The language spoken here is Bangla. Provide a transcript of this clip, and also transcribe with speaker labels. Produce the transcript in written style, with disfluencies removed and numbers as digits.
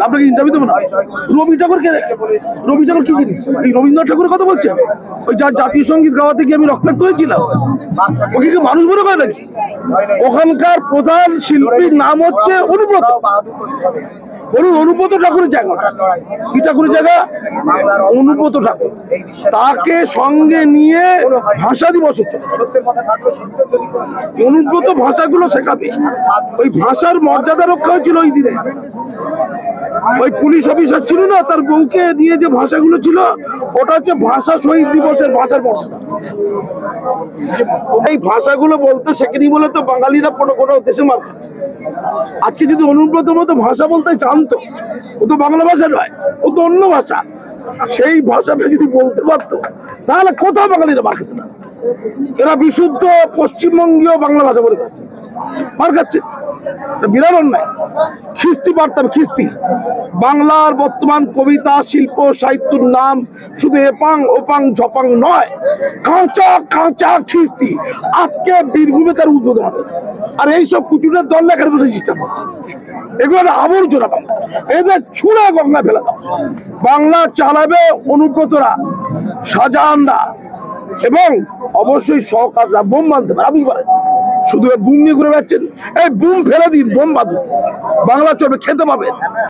Speaker 1: আপনাকে ইন্টারভিউ দেবো না। রবি ঠাকুর কে? রবি ঠাকুর কি জিনিস? এই রবীন্দ্রনাথ ঠাকুরের কথা বলছেন? ওই যার জাতীয় সঙ্গীত গাওয়াতে গিয়ে আমি রক্তাক্ত হয়েছিলাম, ওকে কি মানুষ মনে করে নাকি? ওখানকার প্রধান শিল্পীর নাম হচ্ছে অনুব্রত। বলুন, অনুব্রত ঠাকুরের জায়গা কি? ঠাকুরের জায়গা অনুব্রত ঠাকুর। তাকে সঙ্গে নিয়ে ভাষা দিবস হচ্ছে। অনুব্রত ভাষাগুলো শেখাবে। ওই ভাষার মর্যাদা রক্ষা হয়েছিল ওই দিনে। ওই পুলিশ অফিসার ছিল না, তার বউকে দিয়ে যে ভাষাগুলো ছিল, ওটা হচ্ছে ভাষা শহীদ দিবসের ভাষার মর্যাদা। এই ভাষাগুলো বলতে শেখেনি বলে তো বাঙালিরা কোনো দেশে মার খাচ্ছে। আজকে যদি অনুব্রত মতো ভাষা বলতে জানতো, ও তো বাংলা ভাষা নয়, ও তো অন্য ভাষা, সেই ভাষাটা যদি বলতে পারতো তাহলে কোথাও বাঙালিরা মার খেত না। এরা বিশুদ্ধ পশ্চিমবঙ্গীয় বাংলা ভাষা বলে মার খাচ্ছে, বিরাট অন্যায়। খিস্তি পারতাম, খিস্তি। বাংলার বর্তমান কবিতা শিল্প সাহিত্যের নাম শুধু এপাং ওপাং ঝপাং নয়, কাঁচা কাঁচা খিস্তি। আজকে বীরভূমে তার উদ্বোধন হবে, আর এইসব কুচুরের দল লেখার বসে চেষ্টা করছে। এগুলো আবর্জনা বাংলা, এদের ছুঁড়ে গঙ্গা ফেলে দাও। বাংলা চালাবে অনুব্রতরা, শাহজাহানরা এবং অবশ্যই সহকাররা। বোম মানতে পারে, আপনি পারেন, শুধু বুম নিয়ে ঘুরে বেড়াচ্ছেন। এই বুম ফেলে দিন, বোম বাঁধুন, বাংলা চলবে, খেতে পাবেন।